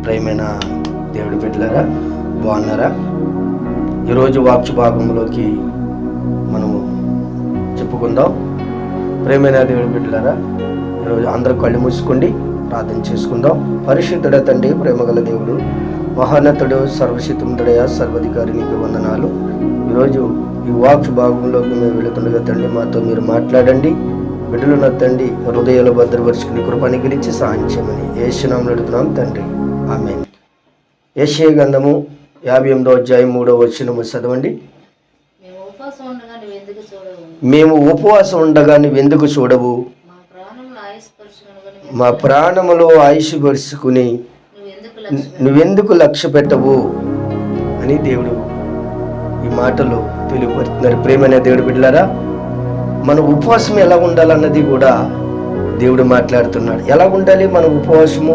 ప్రియమైన దేవుడి బిడ్డలారా, బాగున్నారా? ఈరోజు వాక్య భాగంలోకి మనము చెప్పుకుందాం. ప్రియమైన దేవుడి బిడ్డలారా, ఈరోజు అందరూ కళ్ళు మూసుకోండి, ప్రార్థన చేసుకుందాం. పరిశుద్ధుడ తండ్రి, ప్రేమగల దేవుడు, మహోన్నతుడు, సర్వశక్తిమంతుడయ్యా, సర్వాధికారి, నీకు వందనాలు. ఈరోజు ఈ వాక్య భాగంలోకి మేము వెళుతుండగా తండ్రి, మాతో మీరు మాట్లాడండి. బిడ్డలు నా తండ్రి హృదయాలు భద్రపరుచుకుని కృపని గురించి సహాయం చేయమని యేసు నామములో అడుగుతున్నాం తండ్రి, ఆమేన్. యెషయా గ్రంథము 58వ అధ్యాయం 3వ వచనము చదవండి. మేము ఉపవాసం ఉండగా నువ్వెందుకు చూడవు, మా ప్రాణములో ఆయుష్ పరుచుకుని నువ్వెందుకు లక్ష్య పెట్టవు అని దేవుడు ఈ మాటలు తెలియపరుస్తున్నారు. ప్రేమైన దేవుడు బిడ్డలారా, మన ఉపవాసం ఎలా ఉండాలన్నది కూడా దేవుడు మాట్లాడుతున్నాడు. ఎలా ఉండాలి మన ఉపవాసము?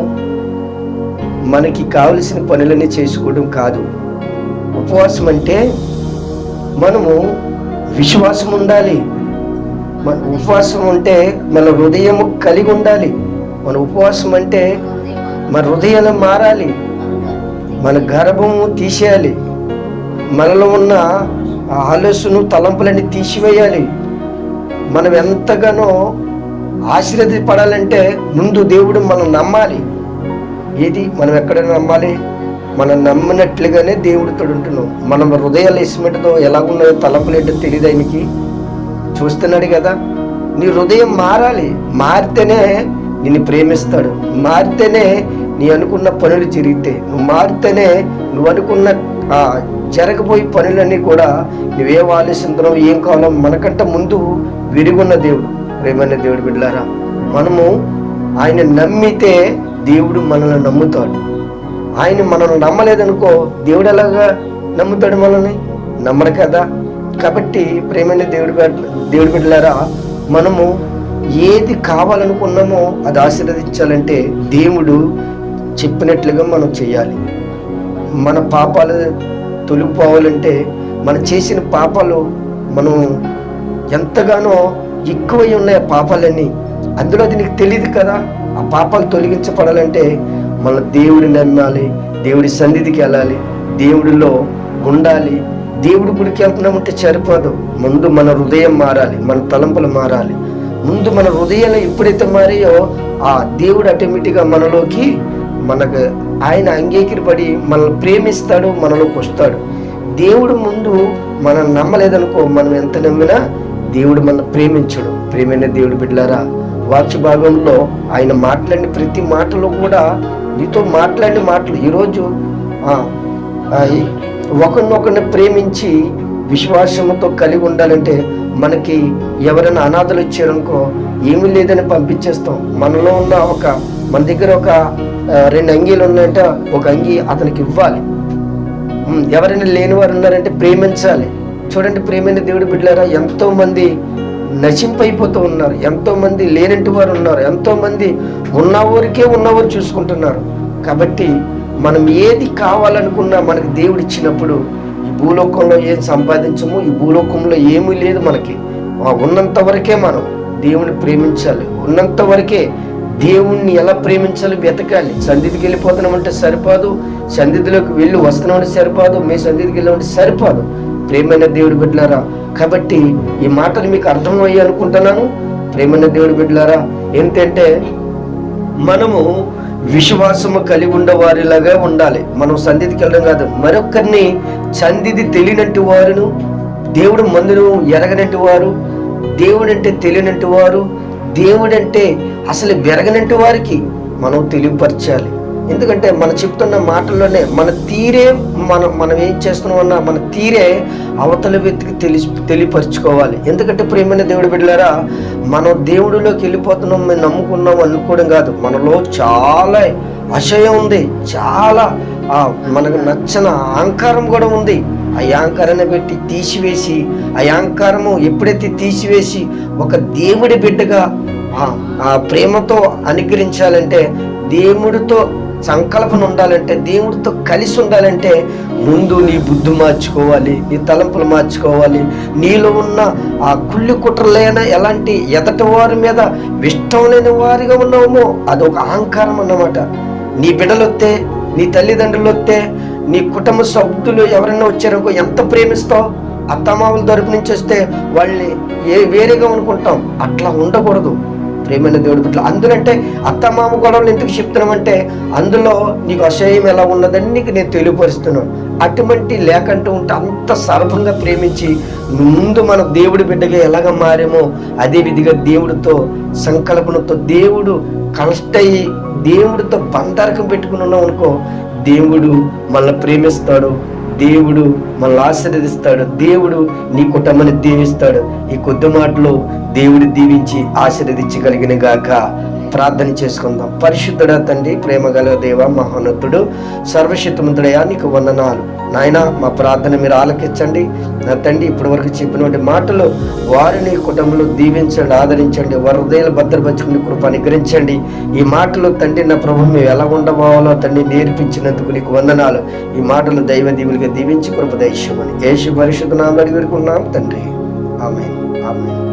మనకి కావలసిన పనులన్నీ చేసుకోవడం కాదు. ఉపవాసం అంటే మనము విశ్వాసం ఉండాలి. మన ఉపవాసం అంటే మన హృదయము కలిగి ఉండాలి. మన ఉపవాసం అంటే మన హృదయాలు మారాలి, మన గర్భము తీసేయాలి, మనలో ఉన్న ఆలోచన తలంపులన్నీ తీసివేయాలి. మనం ఎంతగానో ఆశీర్వదింపడాలంటే ముందు దేవుడు మనం నమ్మాలి. ఏది మనం ఎక్కడ నమ్మాలి? మనం నమ్మినట్లుగానే దేవుడితో ఉంటున్నాం. మనం హృదయాలు ఎస్మెటతో ఎలా ఉన్నాయో తలంపులు ఏంటో తెలియదు ఆయనకి. చూస్తున్నాడు కదా. నీ హృదయం మారాలి. మారితేనే నిన్ను ప్రేమిస్తాడు. మారితేనే నీ అనుకున్న పనులు జరిగితే, నువ్వు మారితేనే నువ్వు అనుకున్న జరగబోయే పనులన్నీ కూడా నువ్వేం ఆలోచిస్తున్నావు, ఏం కావాలో మనకంటే ముందు విరుగున్న దేవుడు. ప్రేమైన దేవుడు బిడ్డలారా, మనము ఆయన నమ్మితే దేవుడు మనల్ని నమ్ముతాడు. ఆయన మనల్ని నమ్మలేదనుకో, దేవుడు ఎలాగా నమ్ముతాడు? మనల్ని నమ్మరు కదా. కాబట్టి ప్రేమైన దేవుడి బిడ్డలారా, మనము ఏది కావాలనుకున్నామో అది ఆశీర్వదించాలంటే దేవుడు చెప్పినట్లుగా మనం చేయాలి. మన పాపాలు తొలగిపోవాలంటే మనం చేసిన పాపాలు మనం ఎంతగానో ఎక్కువై ఉన్నాయి ఆ పాపాలన్నీ. అందులో అది నీకు తెలియదు కదా. ఆ పాపాలు తొలగించబడాలంటే మన దేవుడిని నమ్మాలి, దేవుడి సన్నిధికి వెళ్ళాలి, దేవుడిలో ఉండాలి. దేవుడి గుడికి వెళ్తున్నామంటే సరిపోదు. ముందు మన హృదయం మారాలి, మన తలంపులు మారాలి. ముందు మన హృదయాలు ఎప్పుడైతే మారాయో ఆ దేవుడు ఆటోమేటిక్గా మనలోకి మనకు ఆయన అంగీకరిపడి మనల్ని ప్రేమిస్తాడు, మనలోకి వస్తాడు. దేవుడు ముందు మనం నమ్మలేదనుకో, మనం ఎంత నమ్మినా దేవుడు మనల్ని ప్రేమించడు. ప్రేమైన దేవుడు బిడ్డలారా, వాక్య భాగంలో ఆయన మాట్లాడిన ప్రతి మాటలో కూడా నీతో మాట్లాడిన మాటలు ఈరోజు ఒకరినొకరిని ప్రేమించి విశ్వాసంతో కలిగి ఉండాలంటే మనకి ఎవరైనా అనాథలు వచ్చారనుకో, ఏమీ లేదని పంపించేస్తాం. మనలో ఉన్న మన దగ్గర ఒక 2 అంగీలు ఉన్నాయంటే ఒక అంగీ అతనికి ఇవ్వాలి. ఎవరైనా లేని వారు ఉన్నారంటే ప్రేమించాలి. చూడండి ప్రేమైన దేవుడి బిడ్డలారా, ఎంతో మంది నశింపైపోతూ ఉన్నారు, ఎంతో మంది లేనంటి వారు ఉన్నారు, ఎంతో మంది ఉన్నవారు చూసుకుంటున్నారు. కాబట్టి మనం ఏది కావాలనుకున్నా మనకి దేవుడు ఇచ్చినప్పుడు, ఈ భూలోకంలో ఏం సంపాదించము, ఈ భూలోకంలో ఏమీ లేదు మనకి. ఉన్నంత వరకే మనం దేవుని ప్రేమించాలి. ఉన్నంత వరకే దేవుణ్ణి ఎలా ప్రేమించాలి వెతకాలి. సన్నిధికి వెళ్ళిపోతున్నామంటే సరిపోదు, సన్నిధిలోకి వెళ్ళి వస్తున్నామంటే సరిపోదు, మీ సన్నిధికి వెళ్ళామంటే సరిపోదు. ప్రేమైన దేవుడి బిడ్డలారా, కాబట్టి ఈ మాటలు మీకు అర్థమయ్యి అనుకుంటున్నాను. ప్రేమైన దేవుడి బిడ్డలారా, ఏంటంటే మనము విశ్వాసము కలిగి ఉండే వారిలాగా ఉండాలి. మనం సన్నిధికి వెళ్ళడం కాదు, మరొకరిని సన్నిధి తెలియనట్టు వారును, దేవుడు మందును ఎరగనట్టు వారు, దేవుడంటే తెలియనట్టు వారు, దేవుడంటే అసలు వెరగనంటి వారికి మనం తెలియపరచాలి. ఎందుకంటే మనం చెప్తున్న మాటల్లోనే మన తీరే మనం ఏం చేస్తున్నామన్నా మన తీరే అవతల వ్యక్తికి తెలియపరచుకోవాలి. ఎందుకంటే ప్రేమైన దేవుడి బిడ్డలారా, మనం దేవుడిలోకి వెళ్ళిపోతున్నాం, మేము నమ్ముకున్నాం అనుకోవడం కాదు. మనలో చాలా అసహ్యం ఉంది, చాలా మనకు నచ్చని అహంకారం కూడా ఉంది. ఆ అహంకారాన్ని పెట్టి తీసివేసి, ఆ అహంకారము ఎప్పుడైతే తీసివేసి ఒక దేవుడి బిడ్డగా ఆ ప్రేమతో అనుగ్రహించాలంటే, దేవుడితో సంకల్పన ఉండాలంటే, దేవుడితో కలిసి ఉండాలంటే ముందు నీ బుద్ధి మార్చుకోవాలి, నీ తలంపులు మార్చుకోవాలి. నీలో ఉన్న ఆ కుళ్ళి కుట్రలైన ఎలాంటి ఎదటి వారి మీద ఇష్టం లేని వారిగా ఉన్నామో అదొక అహంకారం అన్నమాట. నీ బిడ్డలు వస్తే నీ తల్లిదండ్రులు వస్తే, నీ కుటుంబ సభ్యులు ఎవరైనా వచ్చారనుకో ఎంత ప్రేమిస్తావు. అత్తమామల తరపు నుంచి వస్తే వాళ్ళని వేరేగా అనుకుంటాం. అట్లా ఉండకూడదు ప్రేమైన దేవుడి పట్ల. అందులంటే అత్తమామ గొడవలు ఎందుకు చెప్తున్నామంటే, అందులో నీకు అసహ్యం ఎలా ఉన్నదని నీకు నేను తెలియపరుస్తున్నాను. అటువంటి లేకంటూ ఉంటే అంత సర్వంగా ప్రేమించి ముందు మన దేవుడి బిడ్డగా ఎలాగ మారేమో అదే విధిగా దేవుడితో సంకల్పనతో దేవుడు కనెక్ట్ దేవుడితో బంధారకం పెట్టుకుని ఉన్నాం అనుకో, దేవుడు మనల్ని ప్రేమిస్తాడు, దేవుడు మనల్ని ఆశీర్వదిస్తాడు, దేవుడు నీ కుటుంబాన్ని దీవిస్తాడు. ఈ కొద్ది మాటలు దేవుడు దీవించి ఆశీర్వదించగలిగిన గాక. ప్రార్థన చేసుకుందాం. పరిశుద్ధుడా తండ్రి, ప్రేమ గల దేవ, మహోన్నతుడు, సర్వశక్తిమంతుడయా, నీకు వందనాలు నాయన. మా ప్రార్థన మీరు ఆలకించండి నా తండ్రి. ఇప్పటి వరకు చెప్పినటువంటి మాటలు వారిని కుటుంబంలో దీవించండి, ఆదరించండి, వారి హృదయాలు భద్రపరచుకుని కృప అనుగ్రహించండి. ఈ మాటలు తండ్రి నా ప్రభు మేము ఎలా ఉండబోవాలో తండ్రి నేర్పించినందుకు నీకు వందనాలు. ఈ మాటలు దైవ దీవులుగా దీవించి కృప దయచేయమని యేసు పరిశుద్ధ నామములో అడిగి వేడుకుంటున్నాం తండ్రి. ఆమేన్, ఆమేన్.